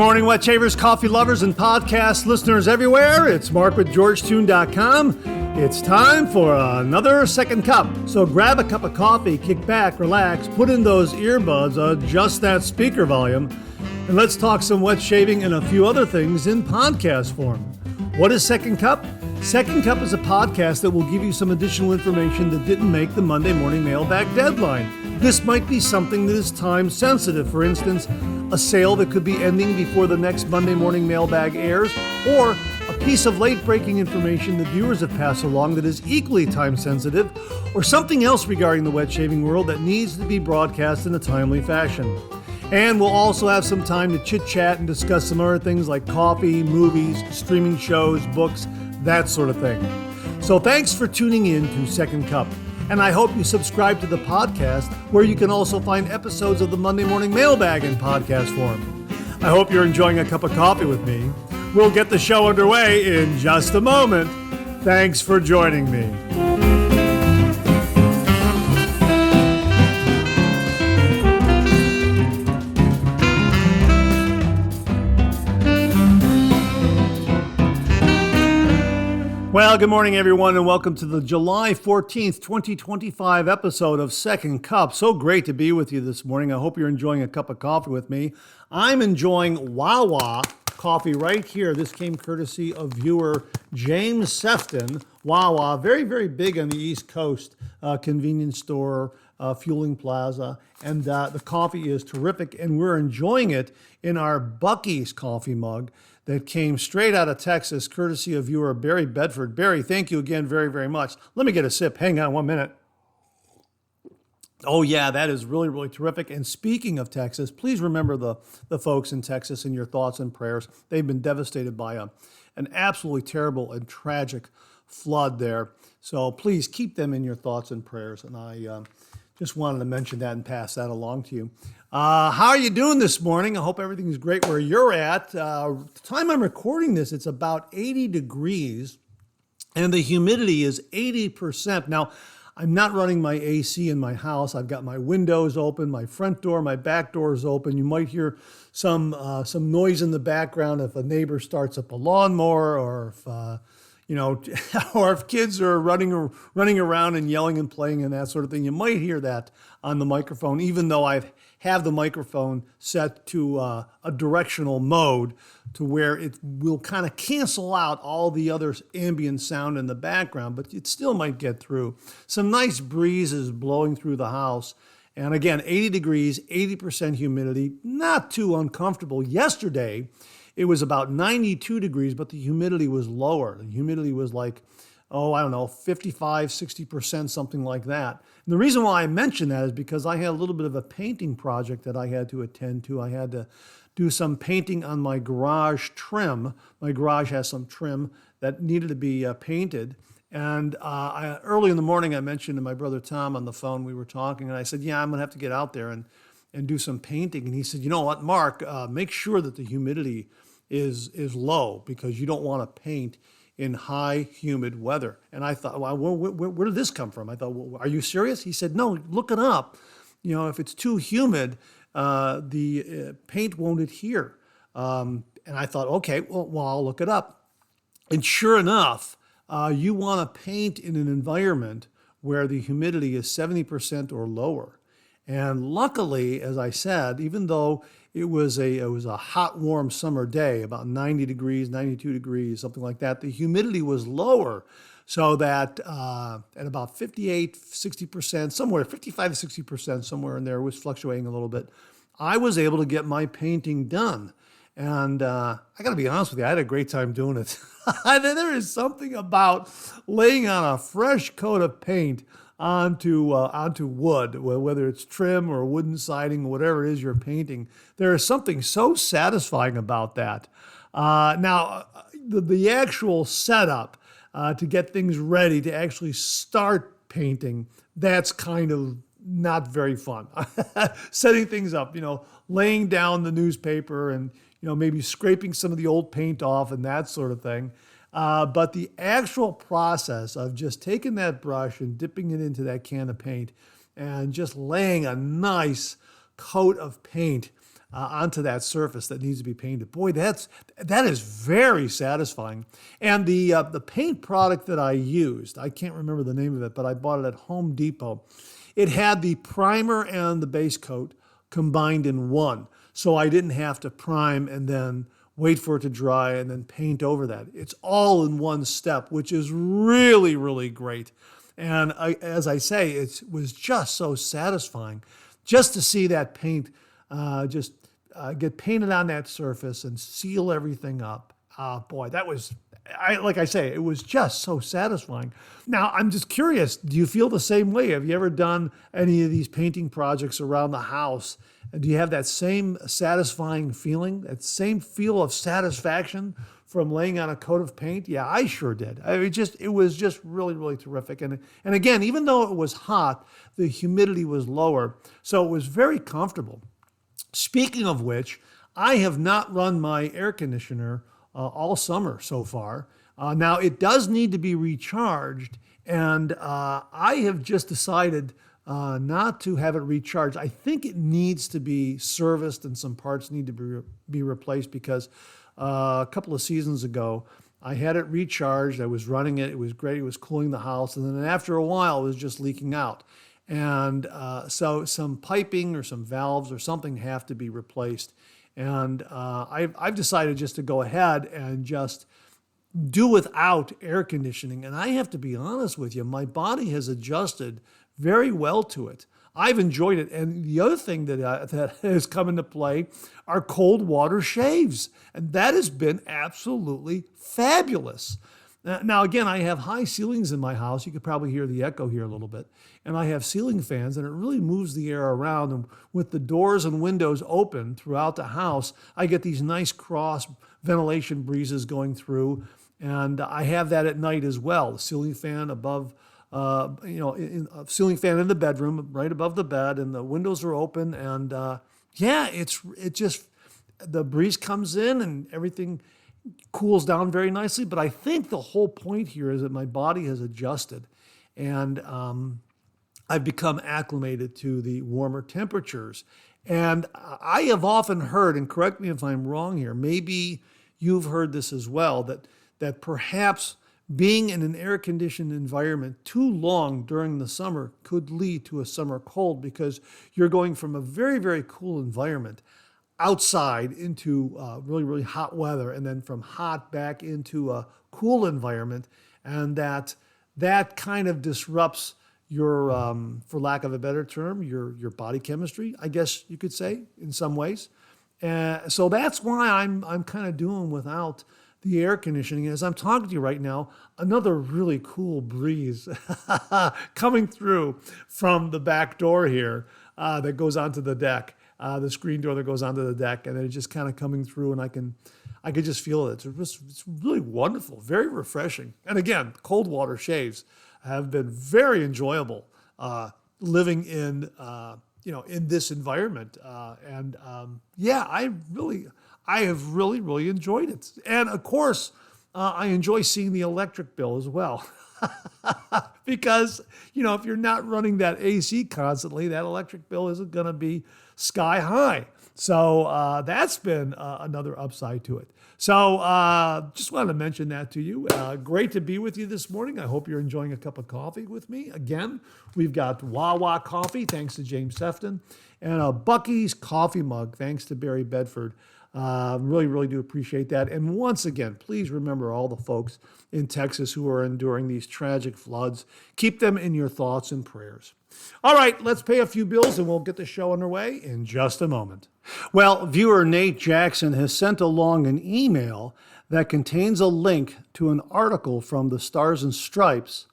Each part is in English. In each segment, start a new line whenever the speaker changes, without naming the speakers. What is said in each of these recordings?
morning, wet shavers, coffee lovers, and podcast listeners everywhere. It's Mark with GeorgeToon.com. It's time for another second cup. So grab a cup of coffee, kick back, relax, put in those earbuds, adjust that speaker volume, and let's talk some wet shaving and a few other things in podcast form. What is Second Cup? Second Cup is a podcast that will give you some additional information that didn't make the Monday Morning Mailbag Deadline. This might be something that is time sensitive. For instance, a sale that could be ending before the next Monday Morning Mailbag airs, or a piece of late-breaking information that viewers have passed along that is equally time sensitive, or something else regarding the wet shaving world that needs to be broadcast in a timely fashion. And we'll also have some time to chit-chat and discuss some other things like coffee, movies, streaming shows, books, that sort of thing. So thanks for tuning in to Second Cup. And I hope you subscribe to the podcast, where you can also find episodes of the Monday Morning Mailbag in podcast form. I hope you're enjoying a cup of coffee with me. We'll get the show underway in just a moment. Thanks for joining me. Well, good morning, everyone, and welcome to the July 14th, 2025 episode of Second Cup. So great to be with you this morning. I hope you're enjoying a cup of coffee with me. I'm enjoying Wawa coffee right here. This came courtesy of viewer James Sefton. Wawa, very, very big on the East Coast, convenience store, fueling plaza, and the coffee is terrific, and we're enjoying it in our Buc-ee's coffee mug that came straight out of Texas, courtesy of viewer Barry Bedford. Barry, thank you again very, very much. Let me get a sip. Hang on 1 minute. Oh, yeah, that is really, really terrific. And speaking of Texas, please remember the folks in Texas in your thoughts and prayers. They've been devastated by an absolutely terrible and tragic flood there. So please keep them in your thoughts and prayers. And I just wanted to mention that and pass that along to you. How are you doing this morning? I hope everything is great where you're at. The time I'm recording this, it's about 80 degrees and the humidity is 80%. Now, I'm not running my AC in my house. I've got my windows open, my front door, my back door is open. You might hear some noise in the background if a neighbor starts up a lawnmower, or if or if kids are running around and yelling and playing and that sort of thing. You might hear that on the microphone, even though I have the microphone set to a directional mode to where it will kind of cancel out all the other ambient sound in the background, but it still might get through. Some nice breezes blowing through the house. And again, 80 degrees, 80% humidity, not too uncomfortable. Yesterday, it was about 92 degrees, but the humidity was lower. The humidity was like, 55, 60%, something like that. And the reason why I mention that is because I had a little bit of a painting project that I had to attend to. I had to do some painting on my garage trim. My garage has some trim that needed to be painted. And early in the morning, I mentioned to my brother Tom on the phone, we were talking, and I said, yeah, I'm going to have to get out there and do some painting. And he said, you know what, Mark, make sure that the humidity is low, because you don't want to paint in high humid weather. And I thought, well, where did this come from? I thought, well, are you serious? He said, no, look it up. You know, if it's too humid, the paint won't adhere. And I thought, okay, well, I'll look it up. And sure enough, you want to paint in an environment where the humidity is 70% or lower. And luckily, as I said, even though it was a hot, warm summer day, about 90 degrees, 92 degrees, something like that, the humidity was lower, so that at about 58, 60%, somewhere 55 to 60%, somewhere in there, it was fluctuating a little bit, I was able to get my painting done. And I got to be honest with you, I had a great time doing it. There is something about laying on a fresh coat of paint onto wood, whether it's trim or wooden siding, whatever it is you're painting. There is something so satisfying about that. Now, the actual setup to get things ready to actually start painting, that's kind of not very fun. Setting things up, laying down the newspaper and, maybe scraping some of the old paint off and that sort of thing. But the actual process of just taking that brush and dipping it into that can of paint and just laying a nice coat of paint onto that surface that needs to be painted. Boy, that is very satisfying. And the paint product that I used, I can't remember the name of it, but I bought it at Home Depot. It had the primer and the base coat combined in one, so I didn't have to prime and then wait for it to dry and then paint over that. It's all in one step, which is really, really great. And as I say, it was just so satisfying just to see that paint get painted on that surface and seal everything up. Boy, that was, like I say, it was just so satisfying. Now, I'm just curious, do you feel the same way? Have you ever done any of these painting projects around the house? And do you have that same satisfying feeling, that same feel of satisfaction from laying on a coat of paint? Yeah, I sure did. It was just really, really terrific. And again, even though it was hot, the humidity was lower, so it was very comfortable. Speaking of which, I have not run my air conditioner all summer so far. Now, it does need to be recharged, and I have just decided not to have it recharged. I think it needs to be serviced and some parts need to be replaced because a couple of seasons ago, I had it recharged. I was running it. It was great. It was cooling the house. And then after a while, it was just leaking out. And so some piping or some valves or something have to be replaced. And I've decided just to go ahead and just do without air conditioning. And I have to be honest with you, my body has adjusted very well to it. I've enjoyed it. And the other thing that has come into play are cold water shaves. And that has been absolutely fabulous. Now, again, I have high ceilings in my house. You could probably hear the echo here a little bit. And I have ceiling fans, and it really moves the air around. And with the doors and windows open throughout the house, I get these nice cross ventilation breezes going through. And I have that at night as well. The ceiling fan above, a ceiling fan in the bedroom, right above the bed, and the windows are open. And the breeze comes in and everything cools down very nicely. But I think the whole point here is that my body has adjusted, and I've become acclimated to the warmer temperatures. And I have often heard, and correct me if I'm wrong here, maybe you've heard this as well, that perhaps being in an air-conditioned environment too long during the summer could lead to a summer cold because you're going from a very, very cool environment outside into really, really hot weather, and then from hot back into a cool environment. And that kind of disrupts your, for lack of a better term, your body chemistry, I guess you could say, in some ways. So that's why I'm kind of doing without the air conditioning. As I'm talking to you right now, another really cool breeze coming through from the back door here that goes onto the deck, the screen door that goes onto the deck, and it's just kind of coming through, and I could just feel it. It's really wonderful, very refreshing. And again, cold water shaves have been very enjoyable living in in this environment. I have really, really enjoyed it. And of course, I enjoy seeing the electric bill as well. Because, if you're not running that AC constantly, that electric bill isn't going to be sky high. So that's been another upside to it. So just wanted to mention that to you. Great to be with you this morning. I hope you're enjoying a cup of coffee with me. Again, we've got Wawa Coffee, thanks to James Sefton, and a Bucky's coffee mug, thanks to Barry Bedford. Really, really do appreciate that. And once again, please remember all the folks in Texas who are enduring these tragic floods. Keep them in your thoughts and prayers. All right, let's pay a few bills and we'll get the show underway in just a moment. Well, viewer Nate Jackson has sent along an email that contains a link to an article from the Stars and Stripes.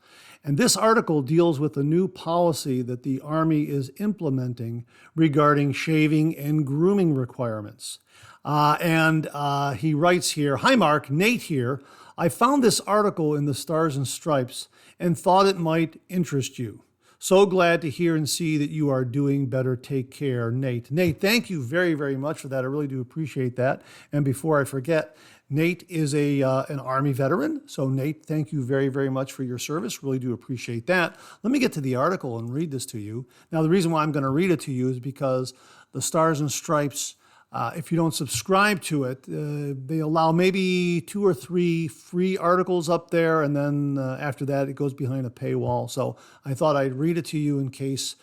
And this article deals with a new policy that the Army is implementing regarding shaving and grooming requirements. He writes here, "Hi Mark, Nate here. I found this article in the Stars and Stripes and thought it might interest you. So glad to hear and see that you are doing better. Take care, Nate." Nate, thank you very, very much for that. I really do appreciate that. And before I forget, Nate is an Army veteran. So Nate, thank you very, very much for your service. Really do appreciate that. Let me get to the article and read this to you. Now, the reason why I'm going to read it to you is because the Stars and Stripes If you don't subscribe to it, they allow maybe 2 or 3 free articles up there, and then after that, it goes behind a paywall. So I thought I'd read it to you in case,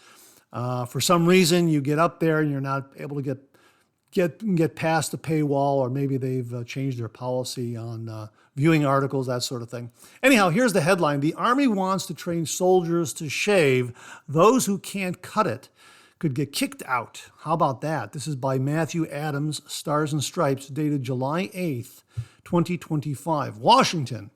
for some reason, you get up there and you're not able to get past the paywall, or maybe they've changed their policy on viewing articles, that sort of thing. Anyhow, here's the headline: The Army wants to train soldiers to shave. Those who can't cut it could get kicked out. How about that? This is by Matthew Adams, Stars and Stripes, dated July 8th, 2025. Washington.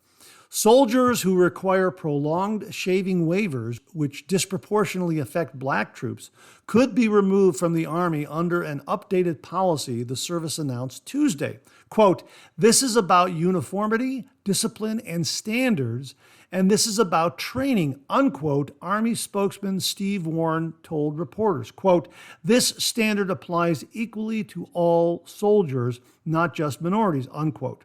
Soldiers who require prolonged shaving waivers, which disproportionately affect black troops, could be removed from the Army under an updated policy, the service announced Tuesday. Quote, "This is about uniformity, discipline, and standards, and this is about training," unquote, Army spokesman Steve Warren told reporters. Quote, "This standard applies equally to all soldiers, not just minorities," unquote.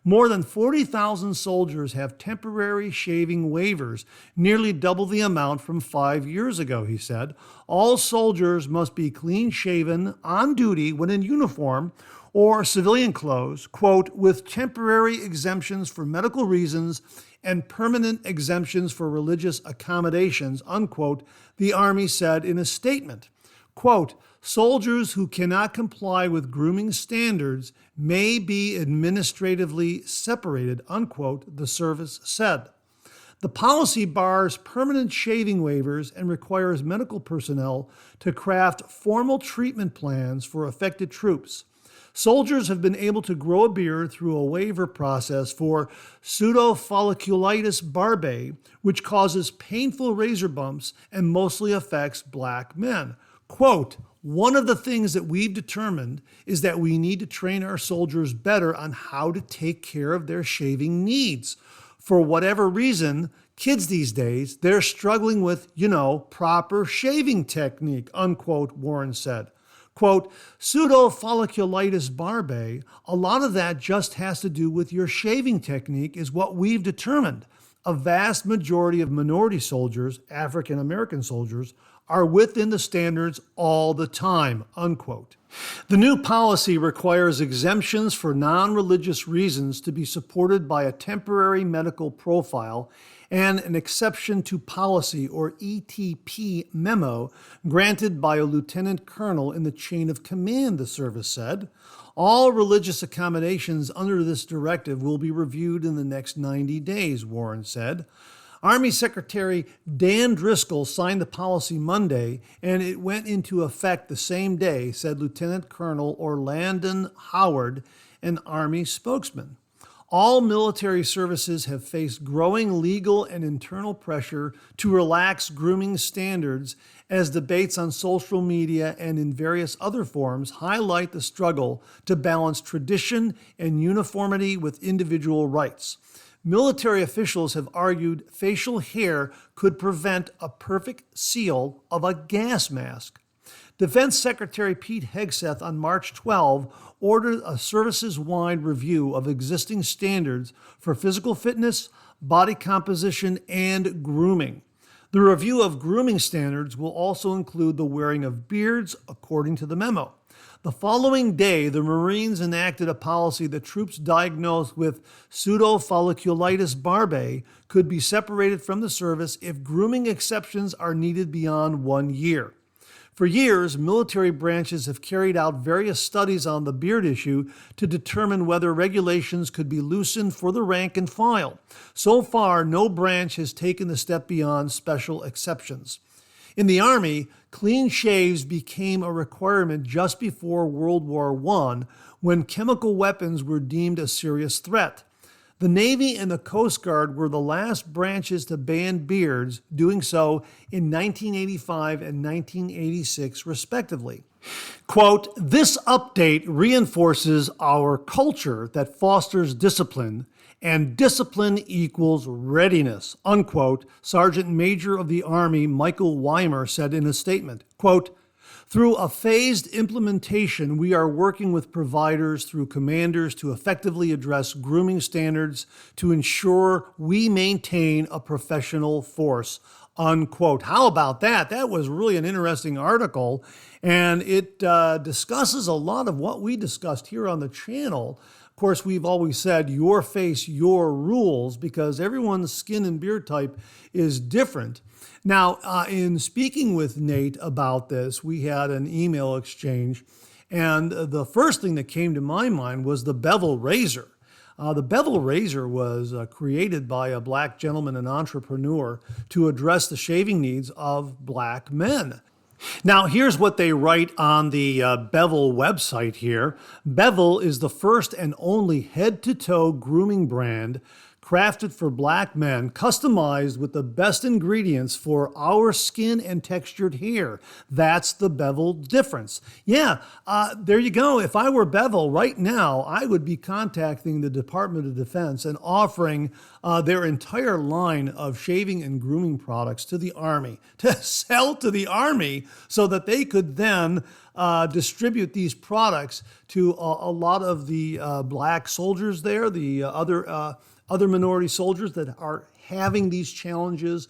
More than 40,000 soldiers have temporary shaving waivers, nearly double the amount from 5 years ago, he said. All soldiers must be clean-shaven on duty when in uniform or civilian clothes, quote, "with temporary exemptions for medical reasons and permanent exemptions for religious accommodations," unquote, the Army said in a statement. Quote, "Soldiers who cannot comply with grooming standards may be administratively separated," unquote, the service said. The policy bars permanent shaving waivers and requires medical personnel to craft formal treatment plans for affected troops. Soldiers have been able to grow a beard through a waiver process for pseudofolliculitis barbae, which causes painful razor bumps and mostly affects black men. Quote, "One of the things that we've determined is that we need to train our soldiers better on how to take care of their shaving needs. For whatever reason, kids these days, they're struggling with, proper shaving technique," unquote, Warren said. Quote, "Pseudofolliculitis barbae, a lot of that just has to do with your shaving technique is what we've determined. A vast majority of minority soldiers, African American soldiers, are within the standards all the time," unquote. The new policy requires exemptions for non-religious reasons to be supported by a temporary medical profile and an exception to policy, or ETP, memo granted by a lieutenant colonel in the chain of command, the service said. All religious accommodations under this directive will be reviewed in the next 90 days, Warren said. Army Secretary Dan Driscoll signed the policy Monday, and it went into effect the same day, said Lieutenant Colonel Orlandon Howard, an Army spokesman. All military services have faced growing legal and internal pressure to relax grooming standards as debates on social media and in various other forums highlight the struggle to balance tradition and uniformity with individual rights. Military officials have argued facial hair could prevent a perfect seal of a gas mask. Defense Secretary Pete Hegseth on March 12 ordered a services-wide review of existing standards for physical fitness, body composition, and grooming. The review of grooming standards will also include the wearing of beards, according to the memo. The following day, the Marines enacted a policy that troops diagnosed with pseudofolliculitis barbae could be separated from the service if grooming exceptions are needed beyond 1 year. For years, military branches have carried out various studies on the beard issue to determine whether regulations could be loosened for the rank and file. So far, no branch has taken the step beyond special exceptions. In the Army, clean shaves became a requirement just before World War I, when chemical weapons were deemed a serious threat. The Navy and the Coast Guard were the last branches to ban beards, doing so in 1985 and 1986, respectively. Quote, "This update reinforces our culture that fosters discipline, and discipline equals readiness," unquote, Sergeant Major of the Army Michael Weimer said in a statement. Quote, "Through a phased implementation, we are working with providers through commanders to effectively address grooming standards to ensure we maintain a professional force," unquote. How about that? That was really an interesting article, and it discusses a lot of what we discussed here on the channel. Of course, we've always said your face, your rules, because everyone's skin and beard type is different. Now, in speaking with Nate about this, we had an email exchange, and the first thing that came to my mind was the bevel razor. The bevel razor was created by a black gentleman and entrepreneur to address the shaving needs of black men. Now, here's what they write on the Bevel website here. Bevel is the first and only head-to-toe grooming brand crafted for black men, customized with the best ingredients for our skin and textured hair. That's the Bevel difference. Yeah, there you go. If I were Bevel right now, I would be contacting the Department of Defense and offering their entire line of shaving and grooming products to the Army, to sell to the Army so that they could then distribute these products to a lot of the black soldiers there, the other minority soldiers that are having these challenges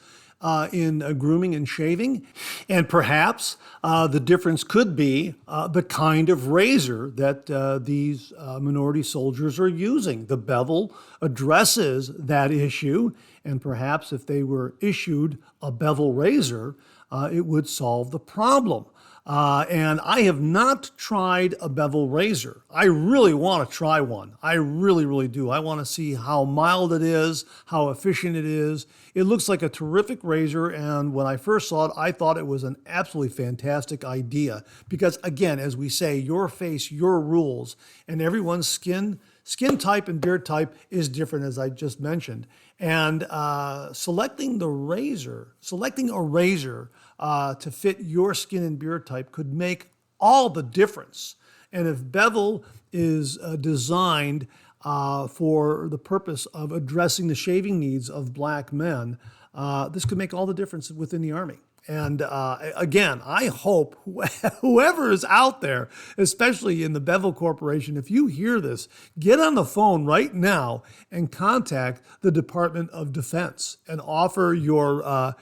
in grooming and shaving. And perhaps the difference could be the kind of razor that these minority soldiers are using. The Bevel addresses that issue, and perhaps if they were issued a Bevel razor, it would solve the problem. And I have not tried a Bevel razor. I really want to try one. I really, really do. I want to see how mild it is, how efficient it is. It looks like a terrific razor, and when I first saw it, I thought it was an absolutely fantastic idea. Because again, as we say, your face, your rules, and everyone's skin type and beard type is different, as I just mentioned. And selecting a razor to fit your skin and beard type could make all the difference. And if Bevel is designed for the purpose of addressing the shaving needs of black men, this could make all the difference within the Army. And again, I hope whoever is out there, especially in the Bevel Corporation, if you hear this, get on the phone right now and contact the Department of Defense and offer your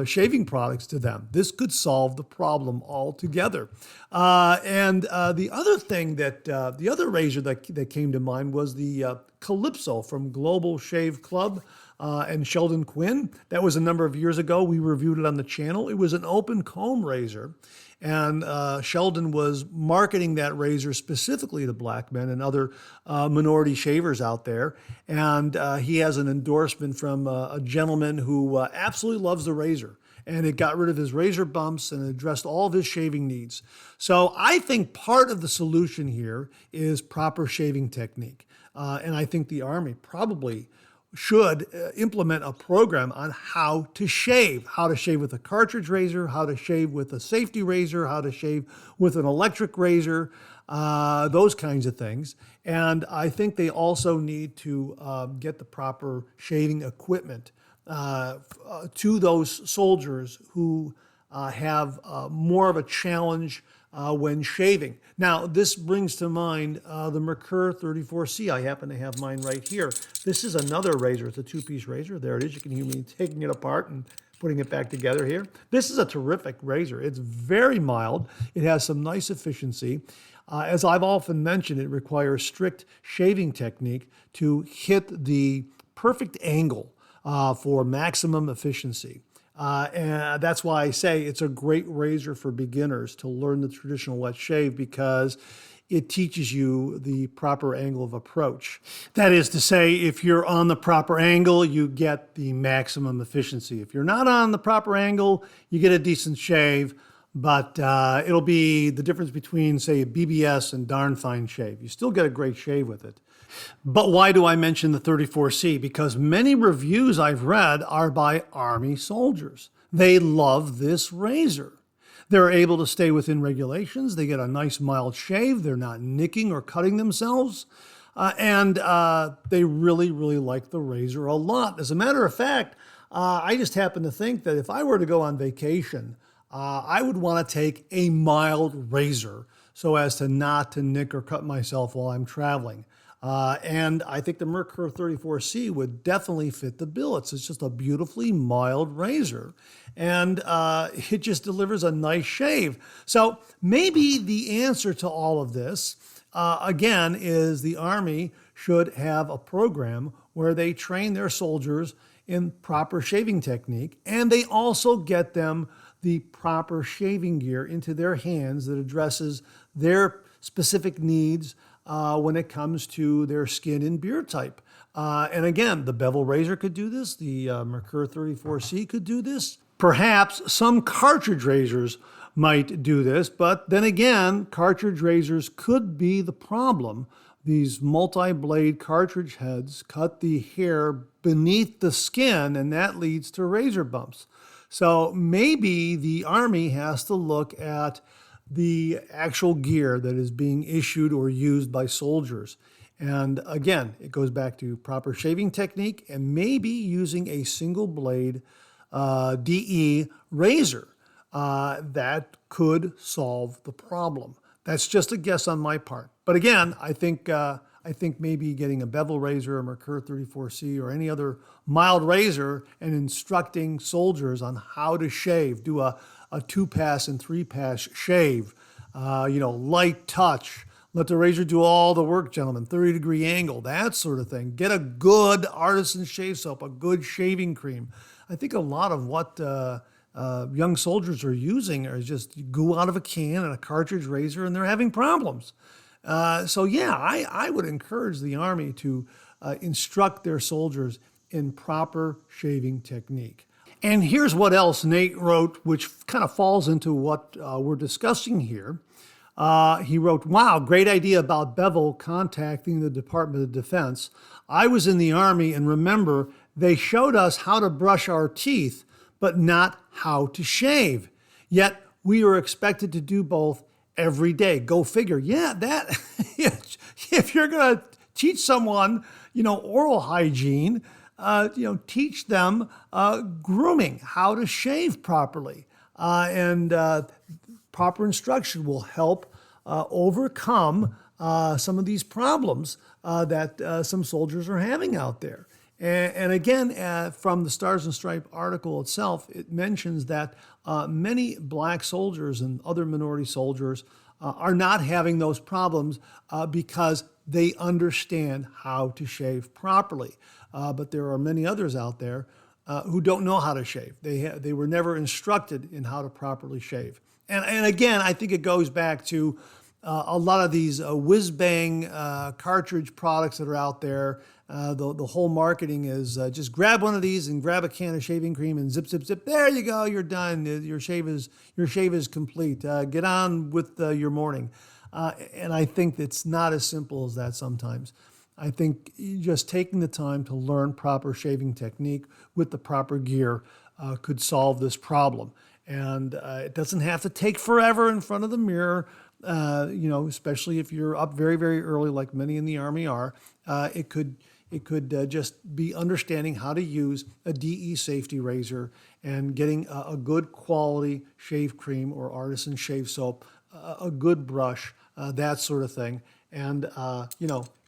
shaving products to them. This could solve the problem altogether. And the other thing the other razor that came to mind was the Calypso from Global Shave Club. And Sheldon Quinn. That was a number of years ago. We reviewed it on the channel. It was an open comb razor, and Sheldon was marketing that razor specifically to black men and other minority shavers out there. And he has an endorsement from a gentleman who absolutely loves the razor. And it got rid of his razor bumps and addressed all of his shaving needs. So I think part of the solution here is proper shaving technique. And I think the Army probably should implement a program on how to shave with a cartridge razor, how to shave with a safety razor, how to shave with an electric razor, those kinds of things. And I think they also need to get the proper shaving equipment to those soldiers who have more of a challenge when shaving. Now, this brings to mind the Merkur 34C. I happen to have mine right here. This is another razor. It's a two-piece razor. There it is. You can hear me taking it apart and putting it back together here. This is a terrific razor. It's very mild. It has some nice efficiency. As I've often mentioned, it requires strict shaving technique to hit the perfect angle for maximum efficiency. And that's why I say it's a great razor for beginners to learn the traditional wet shave, because it teaches you the proper angle of approach. That is to say, if you're on the proper angle, you get the maximum efficiency. If you're not on the proper angle, you get a decent shave, but it'll be the difference between, say, a BBS and darn fine shave. You still get a great shave with it. But why do I mention the 34C? Because many reviews I've read are by Army soldiers. They love this razor. They're able to stay within regulations. They get a nice mild shave. They're not nicking or cutting themselves. And they really, really like the razor a lot. As a matter of fact, I just happen to think that if I were to go on vacation, I would want to take a mild razor so as to not to nick or cut myself while I'm traveling. And I think the Mercur 34C would definitely fit the bill. It's just a beautifully mild razor, and it just delivers a nice shave. So maybe the answer to all of this, again, is the Army should have a program where they train their soldiers in proper shaving technique, and they also get them the proper shaving gear into their hands that addresses their specific needs when it comes to their skin and beard type. And again, the bevel razor could do this. The Mercur 34C could do this. Perhaps some cartridge razors might do this, but then again, cartridge razors could be the problem. These multi-blade cartridge heads cut the hair beneath the skin, and that leads to razor bumps. So maybe the Army has to look at the actual gear that is being issued or used by soldiers. And again, it goes back to proper shaving technique and maybe using a single blade DE razor that could solve the problem. That's just a guess on my part. But again, I think maybe getting a bevel razor, a Mercur 34C, or any other mild razor and instructing soldiers on how to shave, do a 2-pass and 3-pass shave, light touch. Let the razor do all the work, gentlemen. 30-degree angle, that sort of thing. Get a good artisan shave soap, a good shaving cream. I think a lot of what young soldiers are using is just goo out of a can and a cartridge razor, and they're having problems. I would encourage the Army to instruct their soldiers in proper shaving technique. And here's what else Nate wrote, which kind of falls into what we're discussing here. He wrote, "Wow, great idea about bevel contacting the Department of Defense. I was in the Army and remember they showed us how to brush our teeth, but not how to shave. Yet we were expected to do both every day." Go figure. Yeah, that if you're going to teach someone, oral hygiene, teach them grooming, how to shave properly, and proper instruction will help overcome some of these problems that some soldiers are having out there. And again, from the Stars and Stripes article itself, it mentions that many black soldiers and other minority soldiers are not having those problems because they understand how to shave properly. But there are many others out there who don't know how to shave. They were never instructed in how to properly shave. And again, I think it goes back to a lot of these whiz-bang cartridge products that are out there. The whole marketing is just grab one of these and grab a can of shaving cream and zip, zip, zip. There you go. You're done. Your shave is complete. Get on with your morning. And I think it's not as simple as that sometimes. I think just taking the time to learn proper shaving technique with the proper gear could solve this problem. And it doesn't have to take forever in front of the mirror, especially if you're up very, very early like many in the Army are. It could just be understanding how to use a DE safety razor and getting a good quality shave cream or artisan shave soap, a good brush, that sort of thing. And,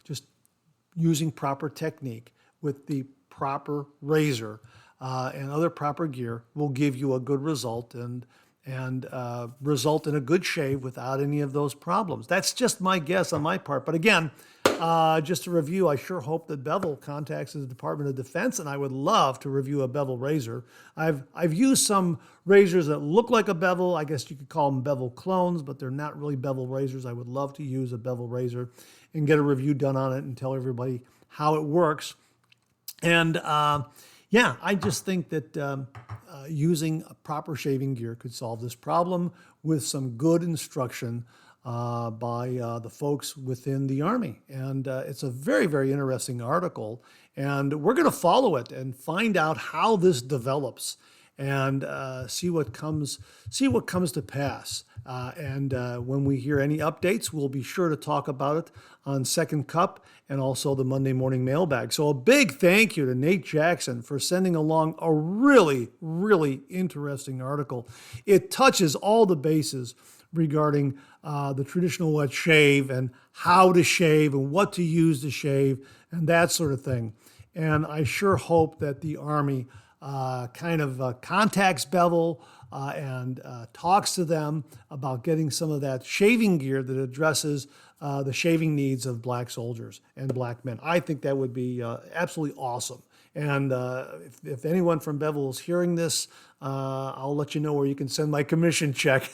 just using proper technique with the proper razor and other proper gear will give you a good result and result in a good shave without any of those problems. That's just my guess on my part. But again, just to review, I sure hope that bevel contacts the Department of Defense, and I would love to review a bevel razor. I've used some razors that look like a bevel. I guess you could call them bevel clones, but they're not really bevel razors. I would love to use a bevel razor and get a review done on it and tell everybody how it works. And I just think that using a proper shaving gear could solve this problem with some good instruction by the folks within the Army. And it's a very, very interesting article. And we're going to follow it and find out how this develops and see what comes to pass. And when we hear any updates, we'll be sure to talk about it on Second Cup and also the Monday Morning Mailbag. So a big thank you to Nate Jackson for sending along a really, really interesting article. It touches all the bases regarding the traditional wet shave and how to shave and what to use to shave and that sort of thing. And I sure hope that the Army contacts Bevel and talks to them about getting some of that shaving gear that addresses the shaving needs of black soldiers and black men. I think that would be absolutely awesome. And if anyone from Bevel is hearing this, I'll let you know where you can send my commission check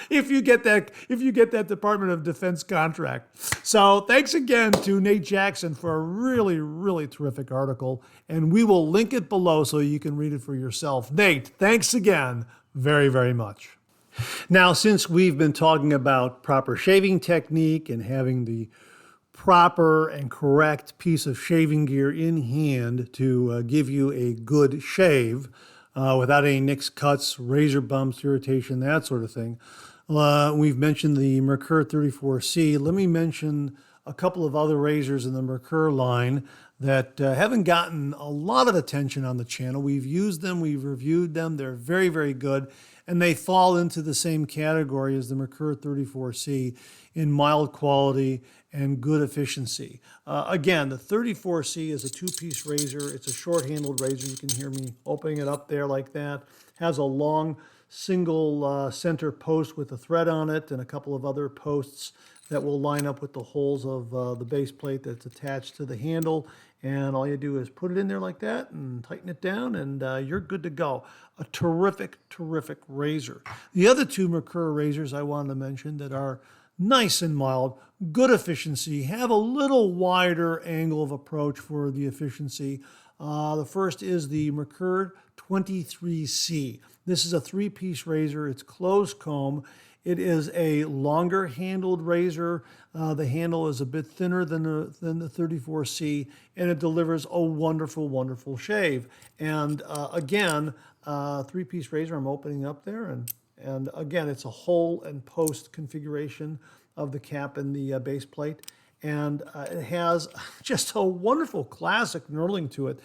if you get that Department of Defense contract. So thanks again to Nate Jackson for a really, really terrific article, and we will link it below so you can read it for yourself. Nate, thanks again very, very much. Now, since we've been talking about proper shaving technique and having the proper and correct piece of shaving gear in hand to give you a good shave without any nicks, cuts, razor bumps, irritation, that sort of thing. We've mentioned the Merkur 34C. Let me mention a couple of other razors in the Merkur line that haven't gotten a lot of attention on the channel. We've used them, we've reviewed them. They're very, very good, and they fall into the same category as the Merkur 34C in mild quality and good efficiency. Again, the 34C is a two-piece razor. It's a short-handled razor. You can hear me opening it up there like that. Has a long single center post with a thread on it and a couple of other posts that will line up with the holes of the base plate that's attached to the handle. And all you do is put it in there like that and tighten it down, and you're good to go. A terrific, terrific razor. The other two Merkur razors I wanted to mention that are nice and mild, good efficiency, have a little wider angle of approach for the efficiency. The first is the Merkur 23C. This is a three-piece razor. It's closed comb. It is a longer handled razor. The handle is a bit thinner than the 34C, and it delivers a wonderful, wonderful shave. And again, three-piece razor I'm opening up there, and again, it's a hole and post configuration of the cap and the base plate. And it has just a wonderful classic knurling to it,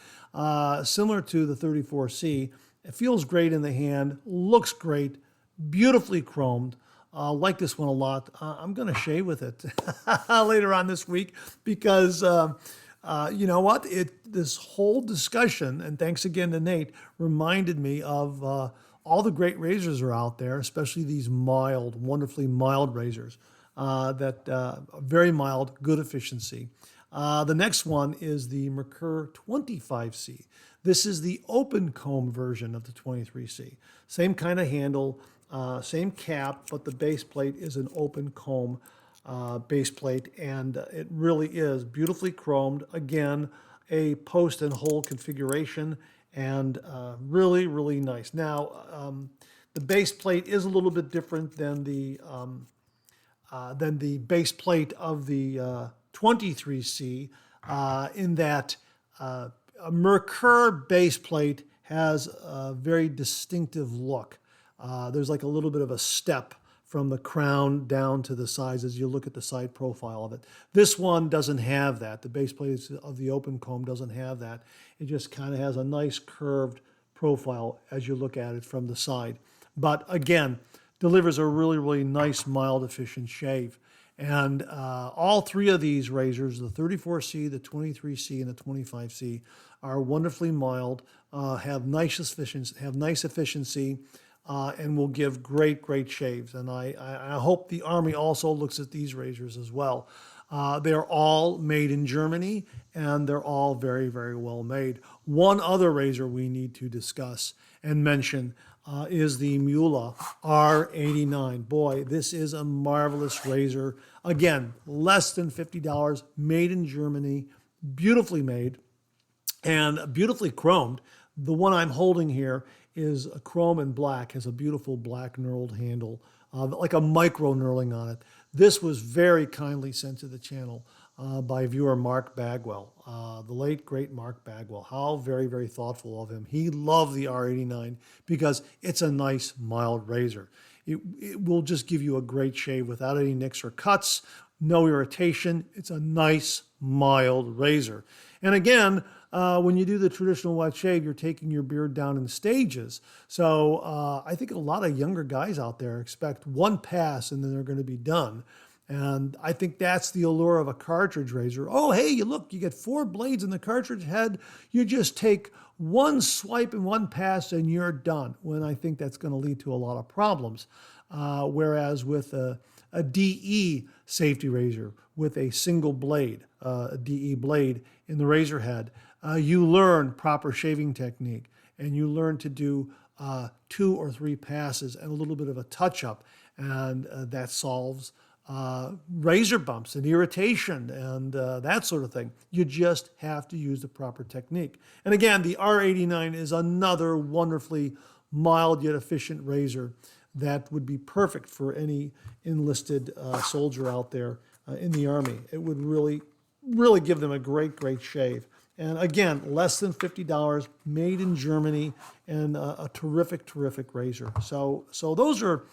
similar to the 34C. It feels great in the hand, looks great, beautifully chromed. Like this one a lot. I'm going to shave with it later on this week because you know what? This whole discussion, and thanks again to Nate, reminded me of all the great razors are out there, especially these mild, wonderfully mild razors that very mild, good efficiency. The next one is the Merkur 25C. This is the open comb version of the 23C. Same kind of handle, same cap, but the base plate is an open comb base plate, and it really is beautifully chromed. Again, a post and hole configuration, and really, really nice. Now, the base plate is a little bit different than the base plate of the 23C in that a Merkur base plate has a very distinctive look. There's like a little bit of a step from the crown down to the sides as you look at the side profile of it. This one doesn't have that. The base plate of the open comb doesn't have that. It just kind of has a nice curved profile as you look at it from the side. But again, delivers a really, really nice, mild, efficient shave. And all three of these razors, the 34C, the 23C, and the 25C, are wonderfully mild, have nice efficiency, and will give great, great shaves. And I hope the Army also looks at these razors as well. They're all made in Germany, and they're all very, very well made. One other razor we need to discuss and mention is the Müller R89. Boy, this is a marvelous razor. Again, less than $50, made in Germany, beautifully made, and beautifully chromed. The one I'm holding here is a chrome and black, has a beautiful black knurled handle, like a micro knurling on it. This was very kindly sent to the channel by viewer Mark Bagwell, the late, great Mark Bagwell. How very, very thoughtful of him. He loved the R89 because it's a nice, mild razor. It will just give you a great shave without any nicks or cuts, no irritation. It's a nice, mild razor. And again, when you do the traditional wet shave, you're taking your beard down in stages. So I think a lot of younger guys out there expect one pass and then they're going to be done. And I think that's the allure of a cartridge razor. Oh, hey, you get 4 blades in the cartridge head. You just take one swipe and one pass and you're done. When I think that's going to lead to a lot of problems. Whereas with a DE safety razor with a single blade, a DE blade in the razor head, you learn proper shaving technique and you learn to do 2 or 3 passes and a little bit of a touch-up. And that solves razor bumps and irritation and that sort of thing. You just have to use the proper technique. And again, the R89 is another wonderfully mild yet efficient razor that would be perfect for any enlisted soldier out there in the Army. It would really, really give them a great, great shave. And again, less than $50, made in Germany, and a terrific, terrific razor. So those are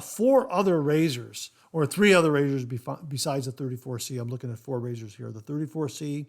4 other razors, or 3 other razors besides the 34C. I'm looking at 4 razors here. The 34C,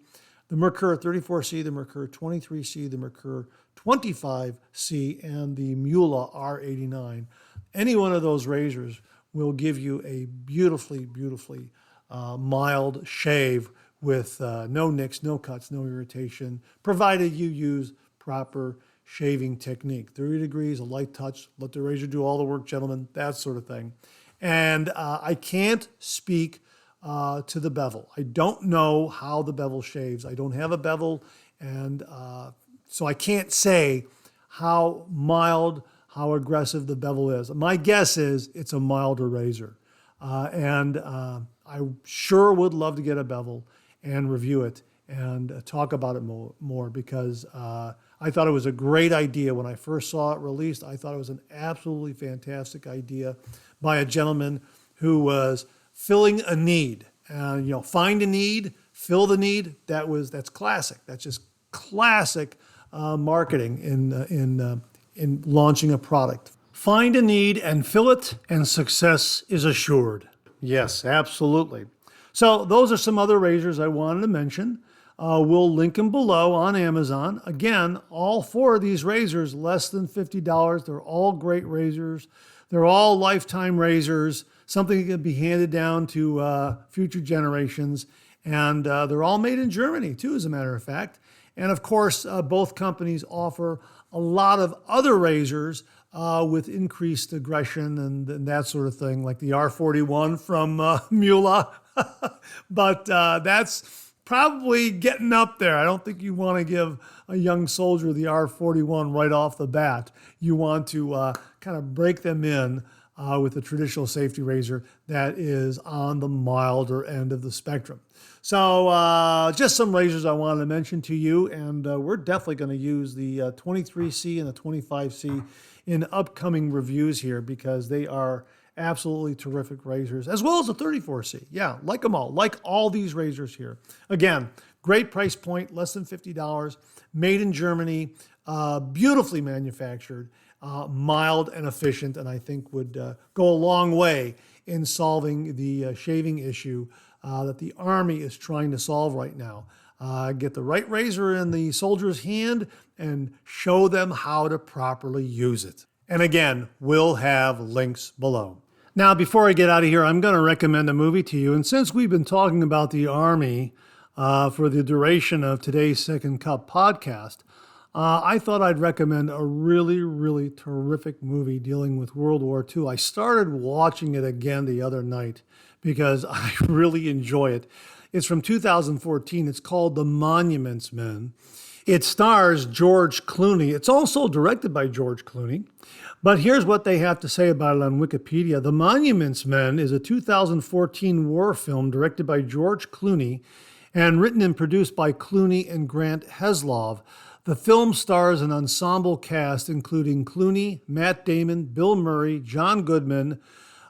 the Merkur 34C, the Merkur 23C, the Merkur 25C, and the Mula R89. Any one of those razors will give you a beautifully, beautifully mild shave with no nicks, no cuts, no irritation, provided you use proper shaving technique. 30 degrees, a light touch, let the razor do all the work, gentlemen, that sort of thing. And I can't speak to the bevel. I don't know how the bevel shaves. I don't have a bevel, and so I can't say how mild, how aggressive the bevel is. My guess is it's a milder razor. And I sure would love to get a bevel and review it and talk about it more because I thought it was a great idea when I first saw it released. I thought it was an absolutely fantastic idea by a gentleman who was filling a need. Find a need, fill the need. That's classic. That's just classic marketing in launching a product. Find a need and fill it, and success is assured. Yes, absolutely. So those are some other razors I wanted to mention. We'll link them below on Amazon. Again, all 4 of these razors, less than $50. They're all great razors. They're all lifetime razors, something that can be handed down to future generations. And they're all made in Germany, too, as a matter of fact. And of course, both companies offer a lot of other razors with increased aggression and that sort of thing, like the R41 from Mula. But that's probably getting up there. I don't think you want to give a young soldier the R41 right off the bat. You want to kind of break them in with a traditional safety razor that is on the milder end of the spectrum. So just some razors I wanted to mention to you, and we're definitely going to use the 23C and the 25C in upcoming reviews here because they are absolutely terrific razors, as well as the 34C. Yeah, like them all, like all these razors here. Again, great price point, less than $50, made in Germany, beautifully manufactured, mild and efficient, and I think would go a long way in solving the shaving issue that the Army is trying to solve right now. Get the right razor in the soldier's hand and show them how to properly use it. And again, we'll have links below. Now, before I get out of here, I'm going to recommend a movie to you. And since we've been talking about the Army for the duration of today's Second Cup podcast, I thought I'd recommend a really, really terrific movie dealing with World War II. I started watching it again the other night because I really enjoy it. It's from 2014. It's called The Monuments Men. It stars George Clooney. It's also directed by George Clooney. But here's what they have to say about it on Wikipedia. The Monuments Men is a 2014 war film directed by George Clooney and written and produced by Clooney and Grant Heslov. The film stars an ensemble cast including Clooney, Matt Damon, Bill Murray, John Goodman,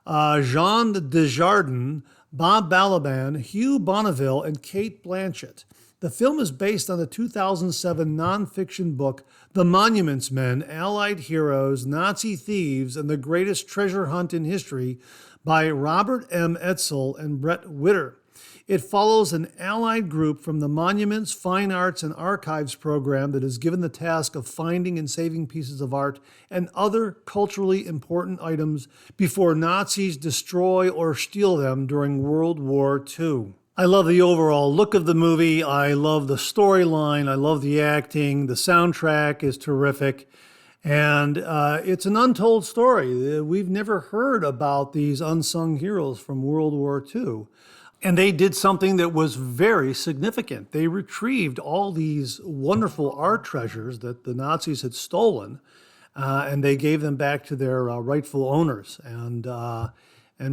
Jean Dujardin, Bob Balaban, Hugh Bonneville, and Kate Blanchett. The film is based on the 2007 nonfiction book, The Monuments Men, Allied Heroes, Nazi Thieves, and the Greatest Treasure Hunt in History by Robert M. Etzel and Brett Witter. It follows an allied group from the Monuments, Fine Arts, and Archives program that is given the task of finding and saving pieces of art and other culturally important items before Nazis destroy or steal them during World War II. I love the overall look of the movie. I love the storyline. I love the acting. The soundtrack is terrific. And it's an untold story. We've never heard about these unsung heroes from World War II. And they did something that was very significant. They retrieved all these wonderful art treasures that the Nazis had stolen, and they gave them back to their rightful owners and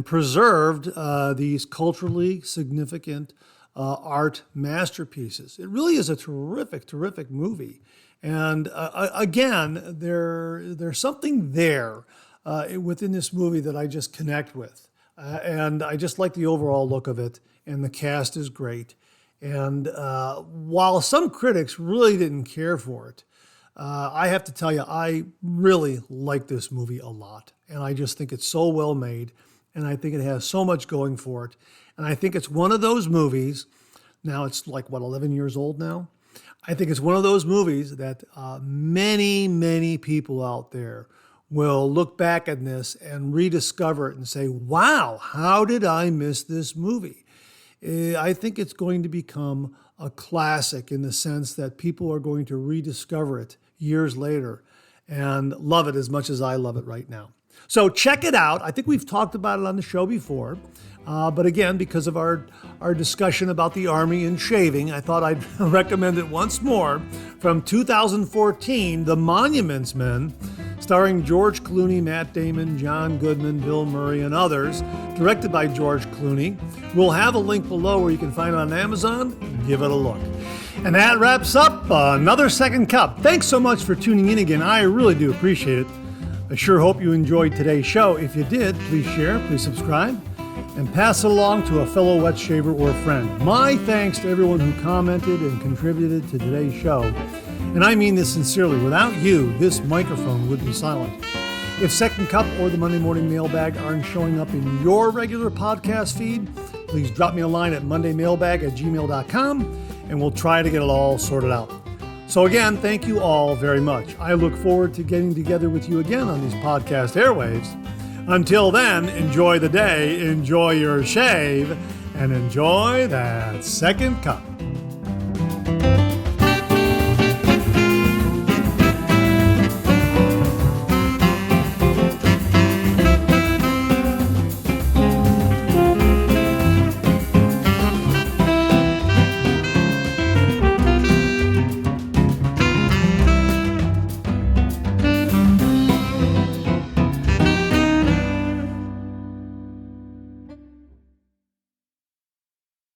preserved these culturally significant art masterpieces. It really is a terrific, terrific movie. And again, there's something there within this movie that I just connect with. And I just like the overall look of it, and the cast is great. And while some critics really didn't care for it, I have to tell you, I really like this movie a lot. And I just think it's so well made, and I think it has so much going for it. And I think it's one of those movies, now it's like, 11 years old now? I think it's one of those movies that many, many people out there will look back at this and rediscover it and say, wow, how did I miss this movie? I think it's going to become a classic in the sense that people are going to rediscover it years later and love it as much as I love it right now. So check it out. I think we've talked about it on the show before. But again, because of our discussion about the Army and shaving, I thought I'd recommend it once more. From 2014, The Monuments Men, starring George Clooney, Matt Damon, John Goodman, Bill Murray, and others, directed by George Clooney. We'll have a link below where you can find it on Amazon. Give it a look. And that wraps up another Second Cup. Thanks so much for tuning in again. I really do appreciate it. I sure hope you enjoyed today's show. If you did, please share, please subscribe, and pass it along to a fellow wet shaver or friend. My thanks to everyone who commented and contributed to today's show. And I mean this sincerely. Without you, this microphone would be silent. If Second Cup or the Monday Morning Mailbag aren't showing up in your regular podcast feed, please drop me a line at mondaymailbag@gmail.com, and we'll try to get it all sorted out. So again, thank you all very much. I look forward to getting together with you again on these podcast airwaves. Until then, enjoy the day, enjoy your shave, and enjoy that second cup.